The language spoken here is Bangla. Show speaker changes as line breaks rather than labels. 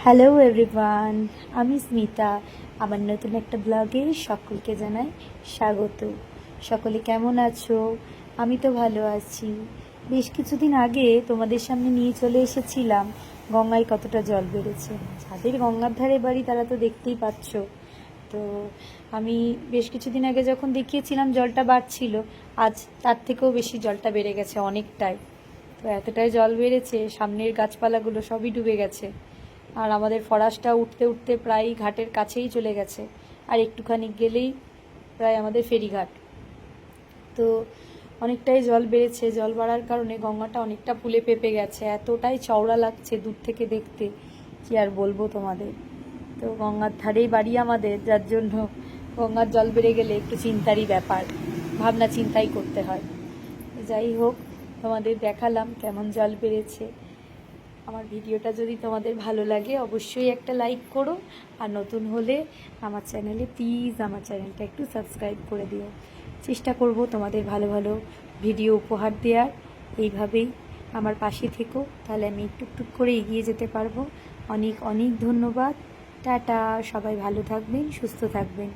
হ্যালো এভরিওয়ান, আমি স্মিতা। আমার নতুন একটা ব্লগে সকলকে জানাই স্বাগত। সকলে কেমন আছো? আমি তো ভালো আছি। বেশ কিছুদিন আগে তোমাদের সামনে নিয়ে চলে এসেছিলাম গঙ্গায় কতটা জল বেড়েছে। যাদের গঙ্গার ধারে বাড়ি তারা তো দেখতেই পাচ্ছ। তো আমি বেশ কিছুদিন আগে যখন দেখিয়েছিলাম জলটা বাড়ছিল, আজ তার থেকেও বেশি জলটা বেড়ে গেছে অনেকটাই। তো এতটাই জল বেড়েছে, সামনের গাছপালাগুলো সবই ডুবে গেছে। আর আমাদের ফরাসটা উঠতে উঠতে প্রায় ঘাটের কাছেই চলে গেছে, আর একটুখানি গেলেই প্রায় আমাদের ফেরিঘাট। তো অনেকটাই জল বেড়েছে। জল বাড়ার কারণে গঙ্গাটা অনেকটা ফুলে ফেঁপে গেছে, এতটাই চওড়া লাগছে দূর থেকে দেখতে, কি আর বলবো তোমাদের। তো গঙ্গার ধারেই বাড়ি আমাদের, যার জন্য গঙ্গার জল বেড়ে গেলে একটু চিন্তারই ব্যাপার, ভাবনা চিন্তাই করতে হয়। যাই হোক, তোমাদের দেখালাম কেমন জল বেড়েছে। আমার ভিডিওটা যদি তোমাদের ভালো লাগে অবশ্যই একটা লাইক করো, আর নতুন হলে আমার চ্যানেলে প্লিজ আমার চ্যানেলটা একটু সাবস্ক্রাইব করে দিও। চেষ্টা করব তোমাদের ভালো ভালো ভিডিও উপহার দেওয়ার। এইভাবেই আমার পাশে থেকো, তাহলে আমি একটু টুক করে এগিয়ে যেতে পারবো। অনেক অনেক ধন্যবাদ। টাটা। সবাই ভালো থাকবেন, সুস্থ থাকবেন।